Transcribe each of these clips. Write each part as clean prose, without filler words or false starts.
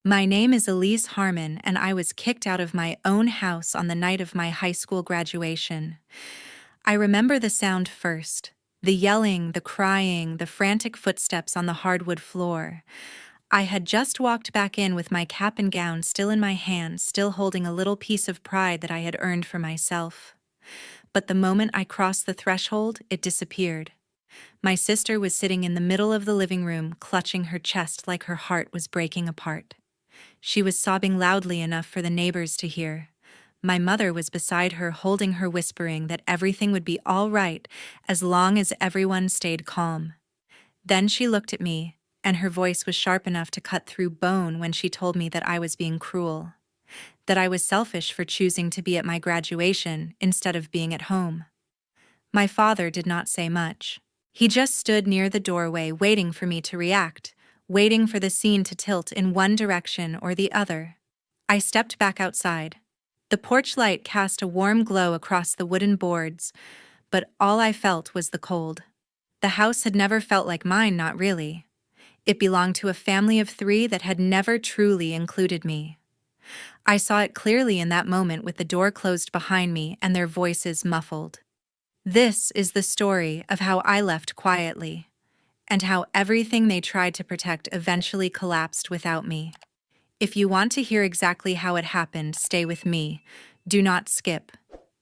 My name is Elise Harmon, and I was kicked out of my own house on the night of my high school graduation. I remember the sound first, the yelling, the crying, the frantic footsteps on the hardwood floor. I had just walked back in with my cap and gown still in my hand, still holding a little piece of pride that I had earned for myself. But the moment I crossed the threshold, it disappeared. My sister was sitting in the middle of the living room, clutching her chest like her heart was breaking apart. She was sobbing loudly enough for the neighbors to hear. My mother was beside her, holding her, whispering that everything would be all right as long as everyone stayed calm. Then she looked at me, and her voice was sharp enough to cut through bone when she told me that I was being cruel, that I was selfish for choosing to be at my graduation instead of being at home. My father did not say much. He just stood near the doorway waiting for me to react, waiting for the scene to tilt in one direction or the other. I stepped back outside. The porch light cast a warm glow across the wooden boards, but all I felt was the cold. The house had never felt like mine, not really. It belonged to a family of 3 that had never truly included me. I saw it clearly in that moment with the door closed behind me and their voices muffled. This is the story of how I left quietly, and how everything they tried to protect eventually collapsed without me. If you want to hear exactly how it happened, stay with me. Do not skip.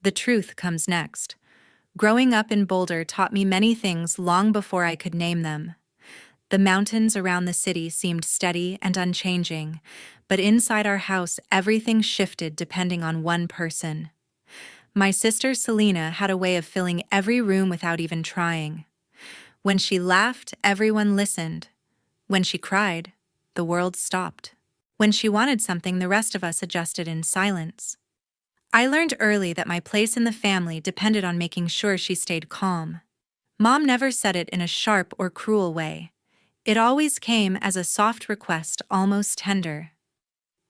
The truth comes next. Growing up in Boulder taught me many things long before I could name them. The mountains around the city seemed steady and unchanging, but inside our house everything shifted depending on one person. My sister Selena had a way of filling every room without even trying. When she laughed, everyone listened. When she cried, the world stopped. When she wanted something, the rest of us adjusted in silence. I learned early that my place in the family depended on making sure she stayed calm. Mom never said it in a sharp or cruel way. It always came as a soft request, almost tender.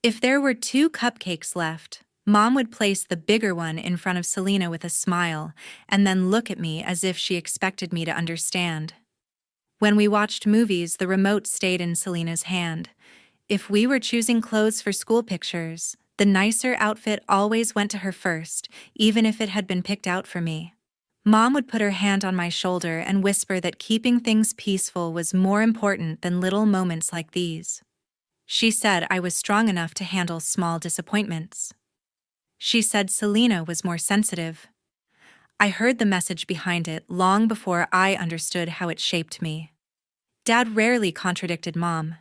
If there were 2 cupcakes left, Mom would place the bigger one in front of Selena with a smile, and then look at me as if she expected me to understand. When we watched movies, the remote stayed in Selena's hand. If we were choosing clothes for school pictures, the nicer outfit always went to her first, even if it had been picked out for me. Mom would put her hand on my shoulder and whisper that keeping things peaceful was more important than little moments like these. She said I was strong enough to handle small disappointments. She said Selena was more sensitive. I heard the message behind it long before I understood how it shaped me. Dad rarely contradicted Mom.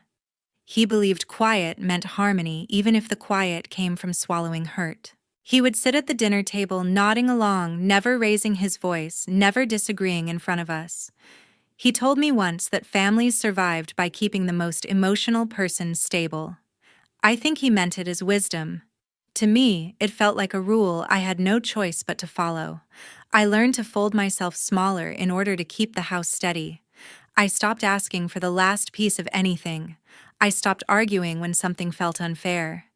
He believed quiet meant harmony, even if the quiet came from swallowing hurt. He would sit at the dinner table nodding along, never raising his voice, never disagreeing in front of us. He told me once that families survived by keeping the most emotional person stable. I think he meant it as wisdom. To me, it felt like a rule I had no choice but to follow. I learned to fold myself smaller in order to keep the house steady. I stopped asking for the last piece of anything. I stopped arguing when something felt unfair.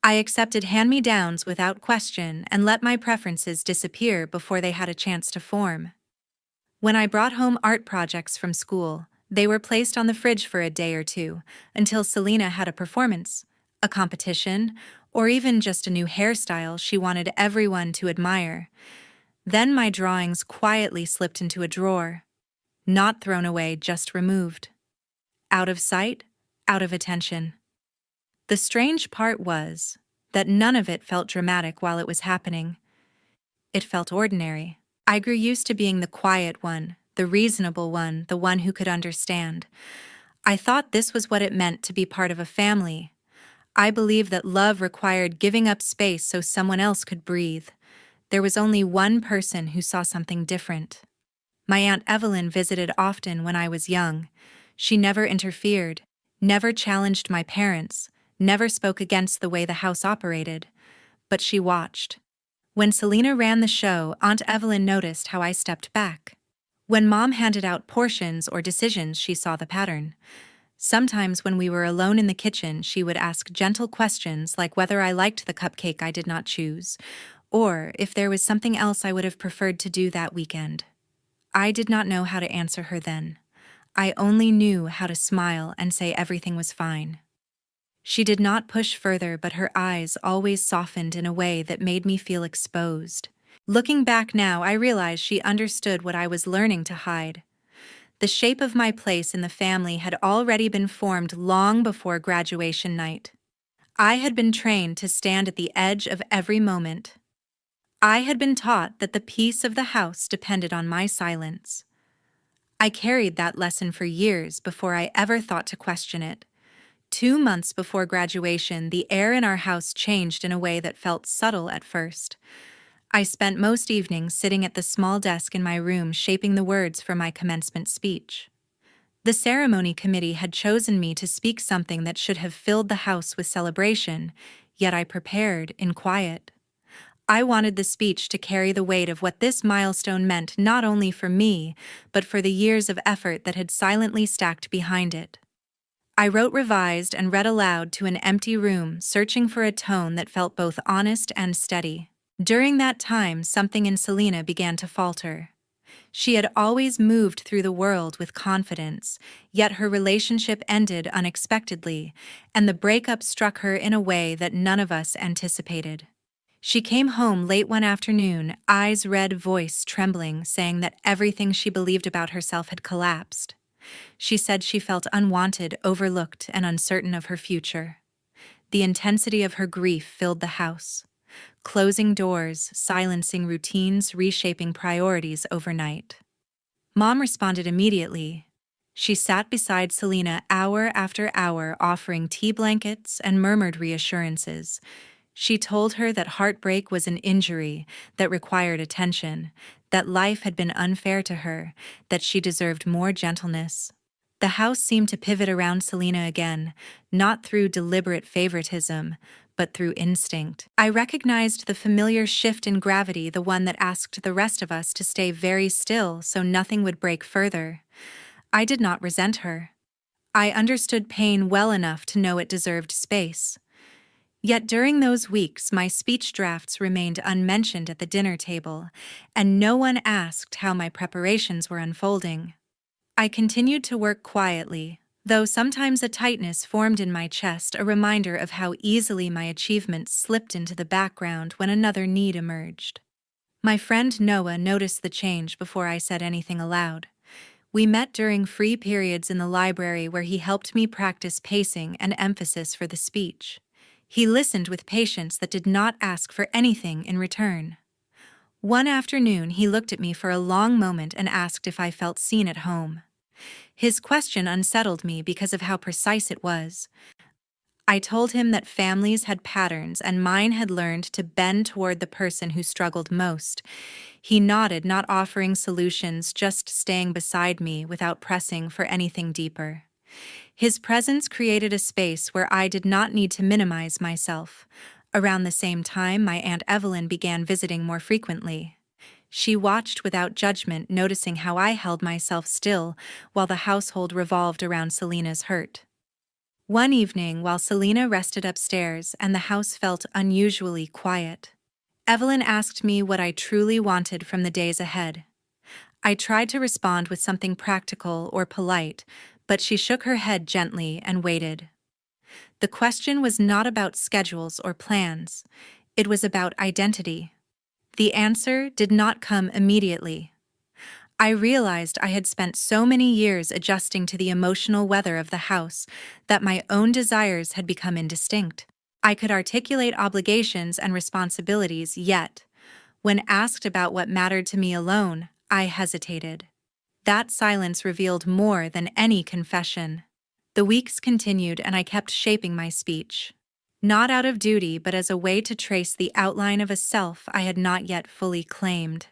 I accepted hand-me-downs without question and let my preferences disappear before they had a chance to form. When I brought home art projects from school, they were placed on the fridge for a day or 2 until Selena had a performance, a competition, or even just a new hairstyle she wanted everyone to admire. Then my drawings quietly slipped into a drawer. Not thrown away, just removed. Out of sight, out of attention. The strange part was that none of it felt dramatic while it was happening. It felt ordinary. I grew used to being the quiet one, the reasonable one, the one who could understand. I thought this was what it meant to be part of a family. I believed that love required giving up space so someone else could breathe. There was only one person who saw something different. My Aunt Evelyn visited often when I was young. She never interfered, never challenged my parents, never spoke against the way the house operated. But she watched. When Selena ran the show, Aunt Evelyn noticed how I stepped back. When Mom handed out portions or decisions, she saw the pattern. Sometimes when we were alone in the kitchen, she would ask gentle questions like whether I liked the cupcake I did not choose, or if there was something else I would have preferred to do that weekend. I did not know how to answer her then. I only knew how to smile and say everything was fine. She did not push further, but her eyes always softened in a way that made me feel exposed. Looking back now, I realize she understood what I was learning to hide. The shape of my place in the family had already been formed long before graduation night. I had been trained to stand at the edge of every moment. I had been taught that the peace of the house depended on my silence. I carried that lesson for years before I ever thought to question it. 2 months before graduation, the air in our house changed in a way that felt subtle at first. I spent most evenings sitting at the small desk in my room shaping the words for my commencement speech. The ceremony committee had chosen me to speak something that should have filled the house with celebration, yet I prepared in quiet. I wanted the speech to carry the weight of what this milestone meant not only for me, but for the years of effort that had silently stacked behind it. I wrote, revised, and read aloud to an empty room, searching for a tone that felt both honest and steady. During that time, something in Selena began to falter. She had always moved through the world with confidence, yet her relationship ended unexpectedly, and the breakup struck her in a way that none of us anticipated. She came home late one afternoon, eyes red, voice trembling, saying that everything she believed about herself had collapsed. She said she felt unwanted, overlooked, and uncertain of her future. The intensity of her grief filled the house. Closing doors, silencing routines, reshaping priorities overnight. Mom responded immediately. She sat beside Selena hour after hour, offering tea blankets and murmured reassurances. She told her that heartbreak was an injury that required attention, that life had been unfair to her, that she deserved more gentleness. The house seemed to pivot around Selena again, not through deliberate favoritism, but through instinct. I recognized the familiar shift in gravity, the one that asked the rest of us to stay very still so nothing would break further. I did not resent her. I understood pain well enough to know it deserved space. Yet during those weeks, my speech drafts remained unmentioned at the dinner table, and no one asked how my preparations were unfolding. I continued to work quietly, though sometimes a tightness formed in my chest, a reminder of how easily my achievements slipped into the background when another need emerged. My friend Noah noticed the change before I said anything aloud. We met during free periods in the library where he helped me practice pacing and emphasis for the speech. He listened with patience that did not ask for anything in return. One afternoon, he looked at me for a long moment and asked if I felt seen at home. His question unsettled me because of how precise it was. I told him that families had patterns and mine had learned to bend toward the person who struggled most. He nodded, not offering solutions, just staying beside me without pressing for anything deeper. His presence created a space where I did not need to minimize myself. Around the same time, my Aunt Evelyn began visiting more frequently. She watched without judgment, noticing how I held myself still while the household revolved around Selena's hurt. One evening, while Selena rested upstairs and the house felt unusually quiet, Evelyn asked me what I truly wanted from the days ahead. I tried to respond with something practical or polite, but she shook her head gently and waited. The question was not about schedules or plans. It was about identity. The answer did not come immediately. I realized I had spent so many years adjusting to the emotional weather of the house that my own desires had become indistinct. I could articulate obligations and responsibilities, yet, when asked about what mattered to me alone, I hesitated. That silence revealed more than any confession. The weeks continued and I kept shaping my speech. Not out of duty, but as a way to trace the outline of a self I had not yet fully claimed.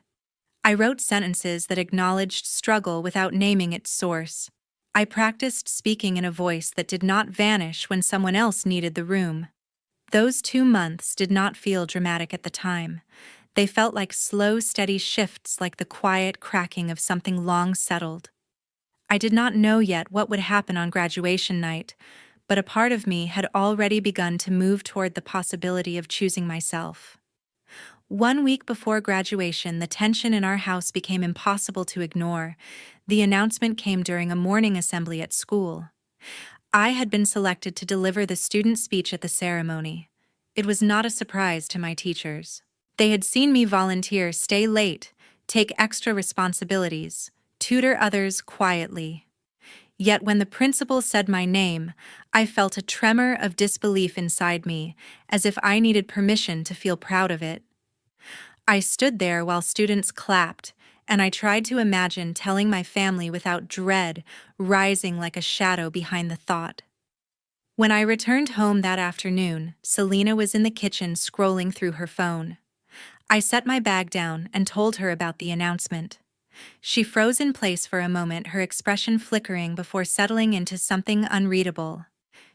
I wrote sentences that acknowledged struggle without naming its source. I practiced speaking in a voice that did not vanish when someone else needed the room. Those 2 months did not feel dramatic at the time. They felt like slow, steady shifts, like the quiet cracking of something long settled. I did not know yet what would happen on graduation night, but a part of me had already begun to move toward the possibility of choosing myself. 1 week before graduation, the tension in our house became impossible to ignore. The announcement came during a morning assembly at school. I had been selected to deliver the student speech at the ceremony. It was not a surprise to my teachers. They had seen me volunteer, stay late, take extra responsibilities, tutor others quietly. Yet when the principal said my name, I felt a tremor of disbelief inside me, as if I needed permission to feel proud of it. I stood there while students clapped, and I tried to imagine telling my family without dread rising like a shadow behind the thought. When I returned home that afternoon, Selena was in the kitchen scrolling through her phone. I set my bag down and told her about the announcement. She froze in place for a moment, her expression flickering before settling into something unreadable.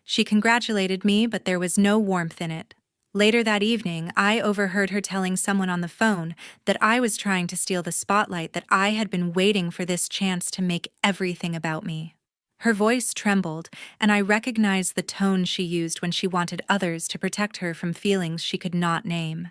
She congratulated me, but there was no warmth in it. Later that evening, I overheard her telling someone on the phone that I was trying to steal the spotlight, that I had been waiting for this chance to make everything about me. Her voice trembled, and I recognized the tone she used when she wanted others to protect her from feelings she could not name.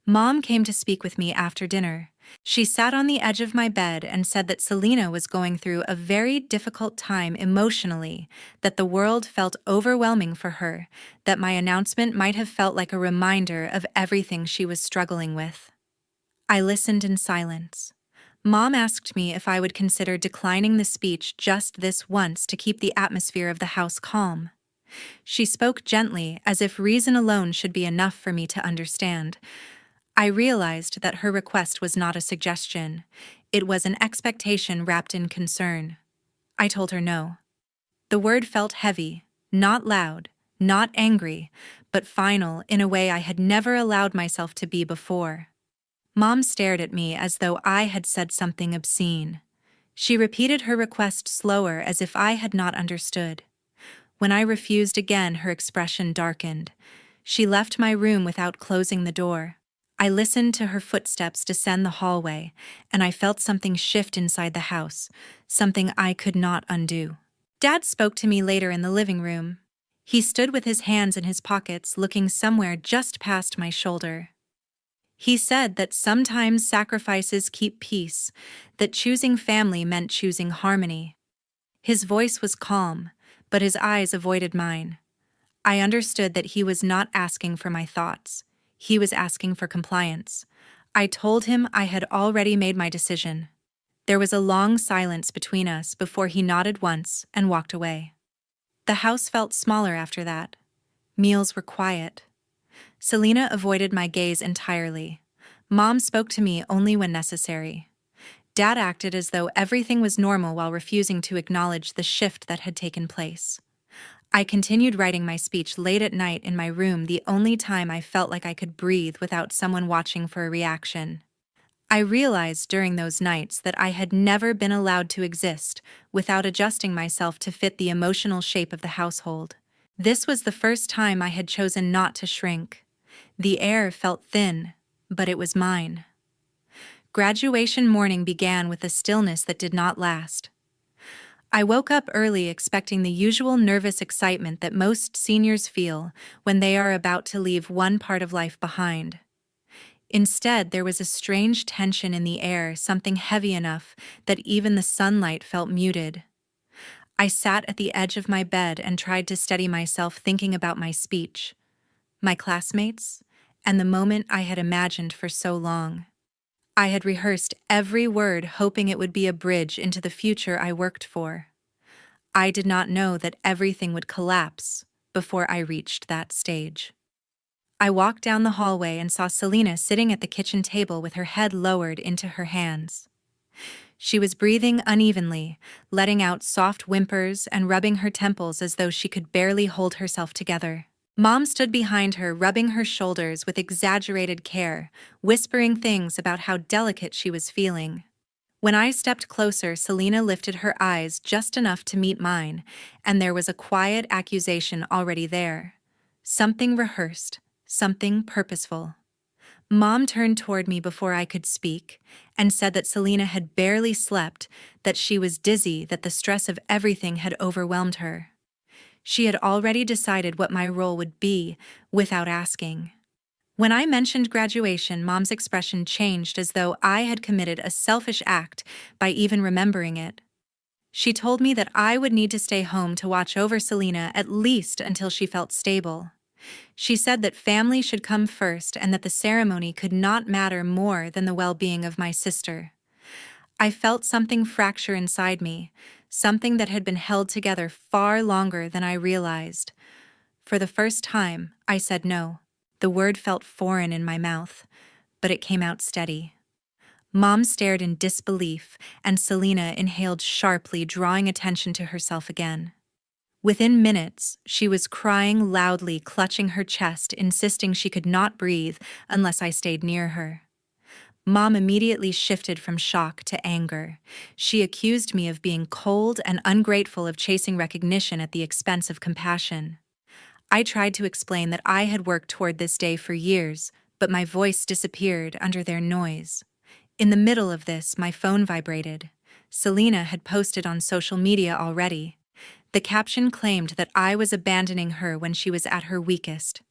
Mom came to speak with me after dinner. She sat on the edge of my bed and said that Selena was going through a very difficult time emotionally, that the world felt overwhelming for her, that my announcement might have felt like a reminder of everything she was struggling with. I listened in silence. Mom asked me if I would consider declining the speech just this once to keep the atmosphere of the house calm. She spoke gently, as if reason alone should be enough for me to understand. I realized that her request was not a suggestion. It was an expectation wrapped in concern. I told her no. The word felt heavy, not loud, not angry, but final in a way I had never allowed myself to be before. Mom stared at me as though I had said something obscene. She repeated her request slower, as if I had not understood. When I refused again, her expression darkened. She left my room without closing the door. I listened to her footsteps descend the hallway, and I felt something shift inside the house, something I could not undo. Dad spoke to me later in the living room. He stood with his hands in his pockets, looking somewhere just past my shoulder. He said that sometimes sacrifices keep peace, that choosing family meant choosing harmony. His voice was calm, but his eyes avoided mine. I understood that he was not asking for my thoughts. He was asking for compliance. I told him I had already made my decision. There was a long silence between us before he nodded once and walked away. The house felt smaller after that. Meals were quiet. Selena avoided my gaze entirely. Mom spoke to me only when necessary. Dad acted as though everything was normal while refusing to acknowledge the shift that had taken place. I continued writing my speech late at night in my room, the only time I felt like I could breathe without someone watching for a reaction. I realized during those nights that I had never been allowed to exist without adjusting myself to fit the emotional shape of the household. This was the first time I had chosen not to shrink. The air felt thin, but it was mine. Graduation morning began with a stillness that did not last. I woke up early expecting the usual nervous excitement that most seniors feel when they are about to leave one part of life behind. Instead, there was a strange tension in the air, something heavy enough that even the sunlight felt muted. I sat at the edge of my bed and tried to steady myself, thinking about my speech, my classmates, and the moment I had imagined for so long. I had rehearsed every word, hoping it would be a bridge into the future I worked for. I did not know that everything would collapse before I reached that stage. I walked down the hallway and saw Selena sitting at the kitchen table with her head lowered into her hands. She was breathing unevenly, letting out soft whimpers and rubbing her temples as though she could barely hold herself together. Mom stood behind her, rubbing her shoulders with exaggerated care, whispering things about how delicate she was feeling. When I stepped closer, Selena lifted her eyes just enough to meet mine, and there was a quiet accusation already there. Something rehearsed, something purposeful. Mom turned toward me before I could speak and said that Selena had barely slept, that she was dizzy, that the stress of everything had overwhelmed her. She had already decided what my role would be without asking. When I mentioned graduation, Mom's expression changed, as though I had committed a selfish act by even remembering it. She told me that I would need to stay home to watch over Selena at least until she felt stable. She said that family should come first and that the ceremony could not matter more than the well-being of my sister. I felt something fracture inside me, something that had been held together far longer than I realized. For the first time, I said no. The word felt foreign in my mouth, but it came out steady. Mom stared in disbelief, and Selena inhaled sharply, drawing attention to herself again. Within minutes, she was crying loudly, clutching her chest, insisting she could not breathe unless I stayed near her. Mom immediately shifted from shock to anger. She accused me of being cold and ungrateful, of chasing recognition at the expense of compassion. I tried to explain that I had worked toward this day for years, but my voice disappeared under their noise. In the middle of this, my phone vibrated. Selena had posted on social media already. The caption claimed that I was abandoning her when she was at her weakest.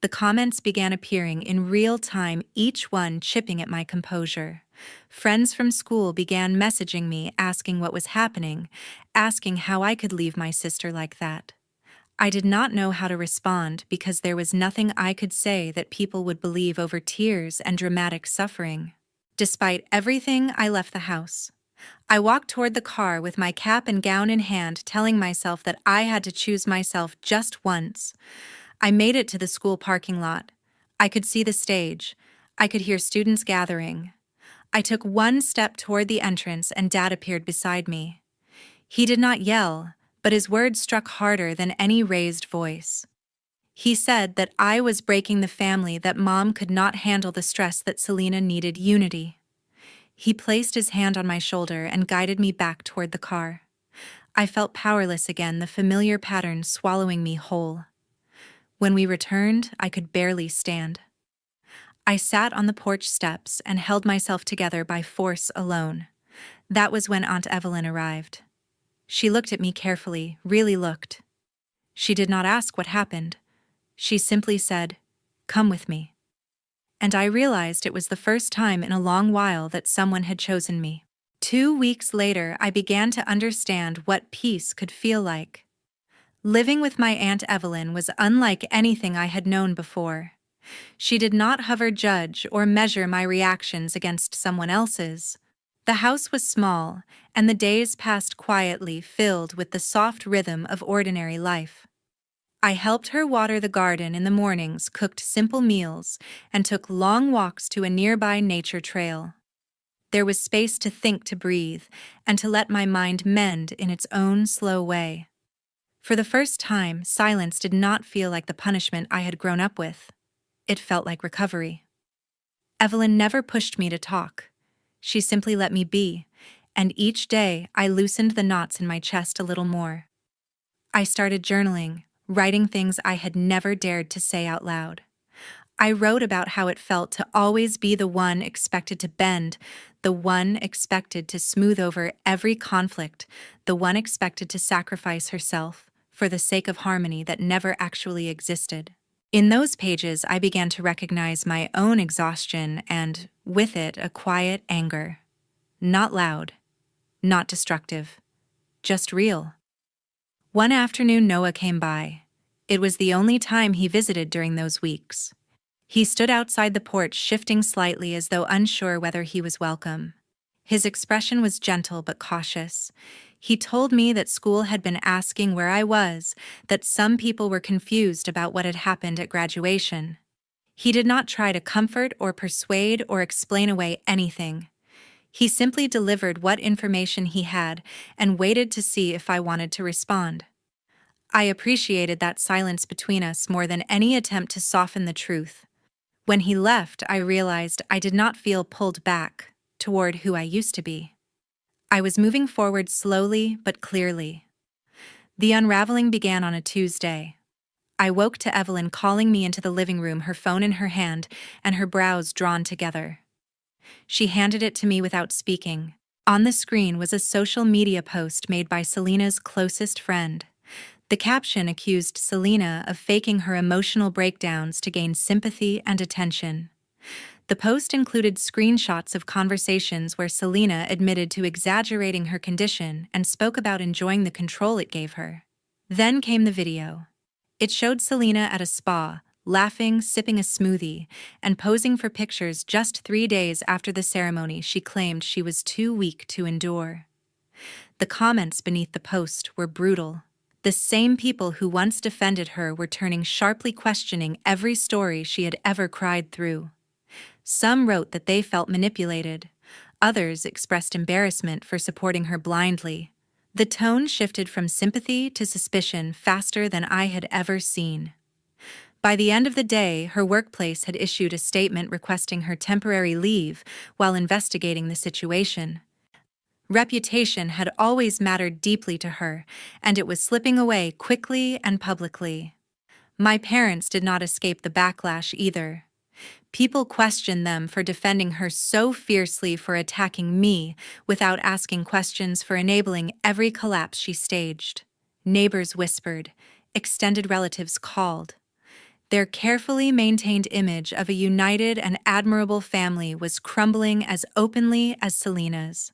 The comments began appearing in real time, each one chipping at my composure. Friends from school began messaging me, asking what was happening, asking how I could leave my sister like that. I did not know how to respond because there was nothing I could say that people would believe over tears and dramatic suffering. Despite everything, I left the house. I walked toward the car with my cap and gown in hand, telling myself that I had to choose myself just once. I made it to the school parking lot. I could see the stage. I could hear students gathering. I took one step toward the entrance and Dad appeared beside me. He did not yell, but his words struck harder than any raised voice. He said that I was breaking the family, that Mom could not handle the stress, that Selena needed unity. He placed his hand on my shoulder and guided me back toward the car. I felt powerless again, the familiar pattern swallowing me whole. When we returned, I could barely stand. I sat on the porch steps and held myself together by force alone. That was when Aunt Evelyn arrived. She looked at me carefully, really looked. She did not ask what happened. She simply said, "Come with me." And I realized it was the first time in a long while that someone had chosen me. 2 weeks later, I began to understand what peace could feel like. Living with my Aunt Evelyn was unlike anything I had known before. She did not hover, judge, or measure my reactions against someone else's. The house was small, and the days passed quietly, filled with the soft rhythm of ordinary life. I helped her water the garden in the mornings, cooked simple meals, and took long walks to a nearby nature trail. There was space to think, to breathe, and to let my mind mend in its own slow way. For the first time, silence did not feel like the punishment I had grown up with. It felt like recovery. Evelyn never pushed me to talk. She simply let me be, and each day I loosened the knots in my chest a little more. I started journaling, writing things I had never dared to say out loud. I wrote about how it felt to always be the one expected to bend, the one expected to smooth over every conflict, the one expected to sacrifice herself for the sake of harmony that never actually existed. In those pages, I began to recognize my own exhaustion and, with it, a quiet anger. Not loud, not destructive, just real. One afternoon, Noah came by. It was the only time he visited during those weeks. He stood outside the porch, shifting slightly as though unsure whether he was welcome. His expression was gentle but cautious. He told me that school had been asking where I was, that some people were confused about what had happened at graduation. He did not try to comfort or persuade or explain away anything. He simply delivered what information he had and waited to see if I wanted to respond. I appreciated that silence between us more than any attempt to soften the truth. When he left, I realized I did not feel pulled back toward who I used to be. I was moving forward slowly but clearly. The unraveling began on a Tuesday. I woke to Evelyn calling me into the living room, her phone in her hand and her brows drawn together. She handed it to me without speaking. On the screen was a social media post made by Selena's closest friend. The caption accused Selena of faking her emotional breakdowns to gain sympathy and attention. The post included screenshots of conversations where Selena admitted to exaggerating her condition and spoke about enjoying the control it gave her. Then came the video. It showed Selena at a spa, laughing, sipping a smoothie, and posing for pictures just 3 days after the ceremony she claimed she was too weak to endure. The comments beneath the post were brutal. The same people who once defended her were turning sharply questioning every story she had ever cried through. Some wrote that they felt manipulated. Others expressed embarrassment for supporting her blindly. The tone shifted from sympathy to suspicion faster than I had ever seen. By the end of the day, her workplace had issued a statement requesting her temporary leave while investigating the situation. Reputation had always mattered deeply to her, and it was slipping away quickly and publicly. My parents did not escape the backlash either. People questioned them for defending her so fiercely, for attacking me without asking questions, for enabling every collapse she staged. Neighbors whispered. Extended relatives called. Their carefully maintained image of a united and admirable family was crumbling as openly as Selena's.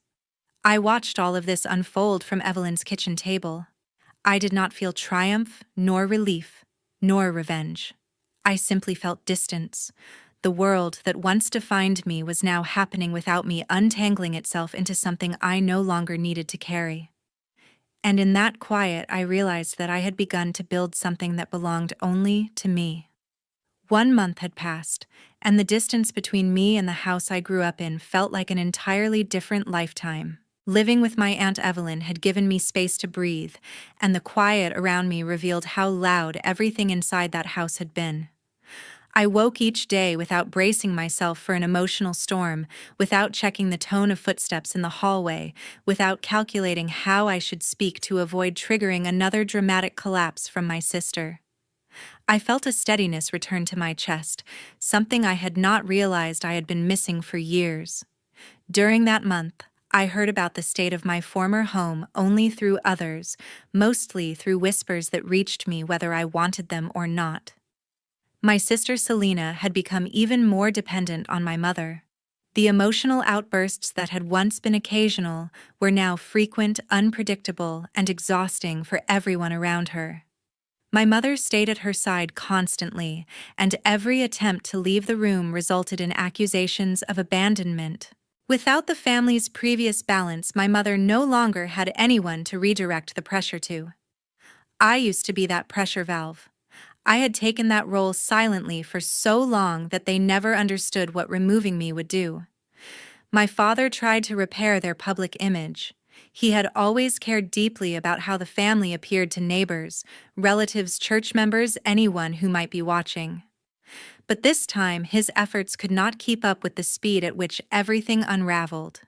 I watched all of this unfold from Evelyn's kitchen table. I did not feel triumph, nor relief, nor revenge. I simply felt distance. The world that once defined me was now happening without me, untangling itself into something I no longer needed to carry. And in that quiet, I realized that I had begun to build something that belonged only to me. 1 month had passed, and the distance between me and the house I grew up in felt like an entirely different lifetime. Living with my Aunt Evelyn had given me space to breathe, and the quiet around me revealed how loud everything inside that house had been. I woke each day without bracing myself for an emotional storm, without checking the tone of footsteps in the hallway, without calculating how I should speak to avoid triggering another dramatic collapse from my sister. I felt a steadiness return to my chest, something I had not realized I had been missing for years. During that month, I heard about the state of my former home only through others, mostly through whispers that reached me whether I wanted them or not. My sister Selena had become even more dependent on my mother. The emotional outbursts that had once been occasional were now frequent, unpredictable, and exhausting for everyone around her. My mother stayed at her side constantly, and every attempt to leave the room resulted in accusations of abandonment. Without the family's previous balance, my mother no longer had anyone to redirect the pressure to. I used to be that pressure valve. I had taken that role silently for so long that they never understood what removing me would do. My father tried to repair their public image. He had always cared deeply about how the family appeared to neighbors, relatives, church members, anyone who might be watching. But this time, his efforts could not keep up with the speed at which everything unraveled.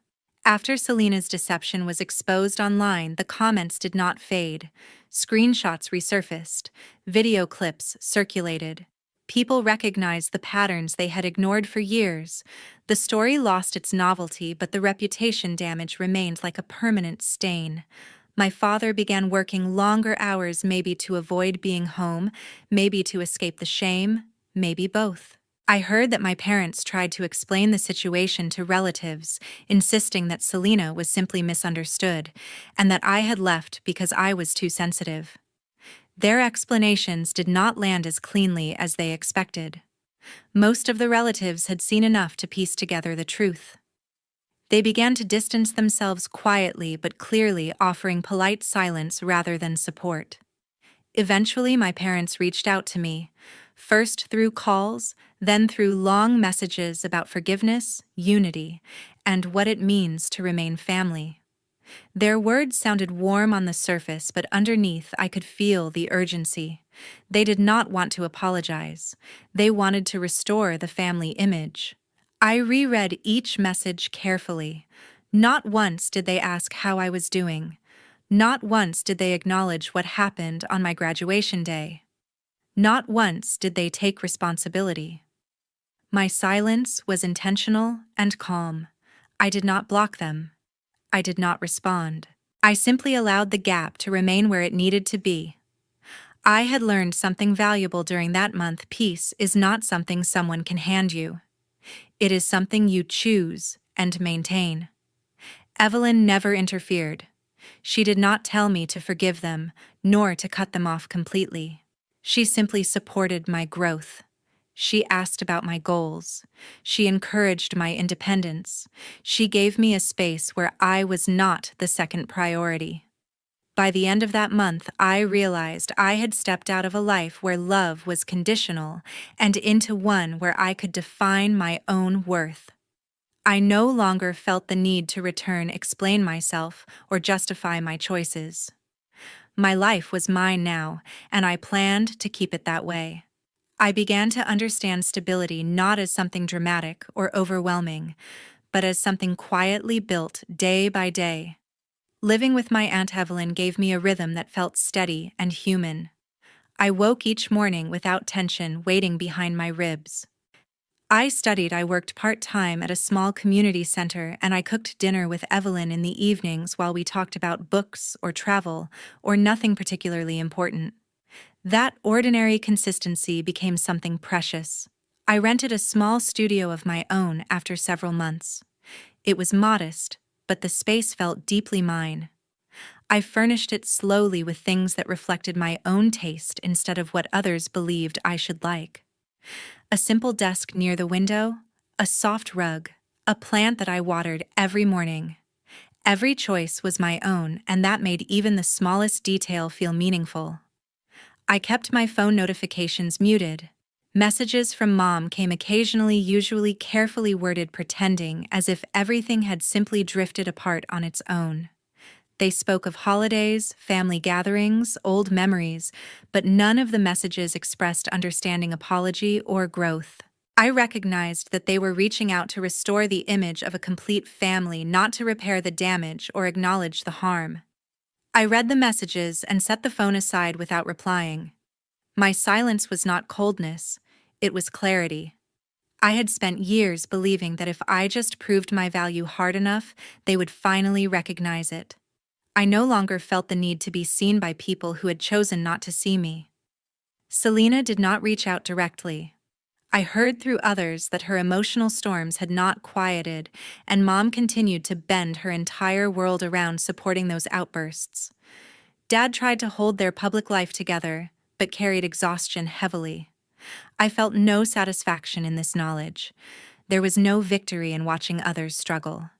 After Selena's deception was exposed online, the comments did not fade. Screenshots resurfaced. Video clips circulated. People recognized the patterns they had ignored for years. The story lost its novelty, but the reputation damage remained like a permanent stain. My father began working longer hours, maybe to avoid being home, maybe to escape the shame, maybe both. I heard that my parents tried to explain the situation to relatives, insisting that Selena was simply misunderstood, and that I had left because I was too sensitive. Their explanations did not land as cleanly as they expected. Most of the relatives had seen enough to piece together the truth. They began to distance themselves quietly but clearly, offering polite silence rather than support. Eventually, my parents reached out to me, first through calls, then through long messages about forgiveness, unity, and what it means to remain family. Their words sounded warm on the surface, but underneath I could feel the urgency. They did not want to apologize. They wanted to restore the family image. I reread each message carefully. Not once did they ask how I was doing. Not once did they acknowledge what happened on my graduation day. Not once did they take responsibility. My silence was intentional and calm. I did not block them. I did not respond. I simply allowed the gap to remain where it needed to be. I had learned something valuable during that month. Peace is not something someone can hand you. It is something you choose and maintain. Evelyn never interfered. She did not tell me to forgive them, nor to cut them off completely. She simply supported my growth. She asked about my goals. She encouraged my independence. She gave me a space where I was not the second priority. By the end of that month, I realized I had stepped out of a life where love was conditional and into one where I could define my own worth. I no longer felt the need to explain myself, or justify my choices. My life was mine now, and I planned to keep it that way. I began to understand stability not as something dramatic or overwhelming, but as something quietly built day by day. Living with my Aunt Evelyn gave me a rhythm that felt steady and human. I woke each morning without tension waiting behind my ribs. I worked part-time at a small community center, and I cooked dinner with Evelyn in the evenings while we talked about books or travel, or nothing particularly important. That ordinary consistency became something precious. I rented a small studio of my own after several months. It was modest, but the space felt deeply mine. I furnished it slowly with things that reflected my own taste instead of what others believed I should like. A simple desk near the window, a soft rug, a plant that I watered every morning. Every choice was my own, and that made even the smallest detail feel meaningful. I kept my phone notifications muted. Messages from Mom came occasionally, usually carefully worded, pretending as if everything had simply drifted apart on its own. They spoke of holidays, family gatherings, old memories, but none of the messages expressed understanding, apology, or growth. I recognized that they were reaching out to restore the image of a complete family, not to repair the damage or acknowledge the harm. I read the messages and set the phone aside without replying. My silence was not coldness, it was clarity. I had spent years believing that if I just proved my value hard enough, they would finally recognize it. I no longer felt the need to be seen by people who had chosen not to see me. Selena did not reach out directly. I heard through others that her emotional storms had not quieted, and Mom continued to bend her entire world around supporting those outbursts. Dad tried to hold their public life together, but carried exhaustion heavily. I felt no satisfaction in this knowledge. There was no victory in watching others struggle.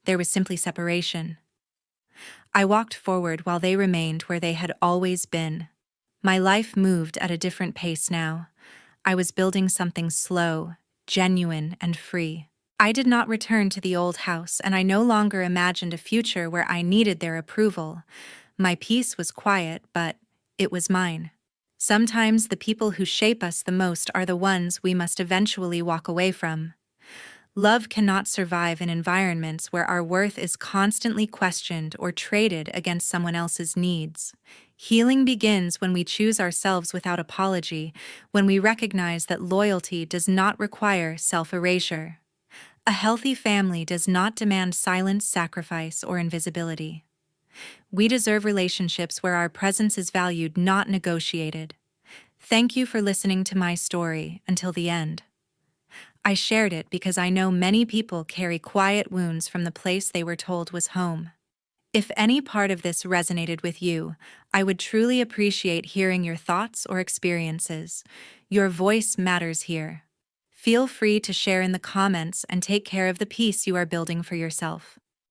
There was simply separation. I walked forward while they remained where they had always been. My life moved at a different pace now. I was building something slow, genuine, and free. I did not return to the old house, and I no longer imagined a future where I needed their approval. My peace was quiet, but it was mine. Sometimes the people who shape us the most are the ones we must eventually walk away from. Love cannot survive in environments where our worth is constantly questioned or traded against someone else's needs. Healing begins when we choose ourselves without apology, when we recognize that loyalty does not require self-erasure. A healthy family does not demand silence, sacrifice, or invisibility. We deserve relationships where our presence is valued, not negotiated. Thank you for listening to my story until the end. I shared it because I know many people carry quiet wounds from the place they were told was home. If any part of this resonated with you, I would truly appreciate hearing your thoughts or experiences. Your voice matters here. Feel free to share in the comments and take care of the peace you are building for yourself.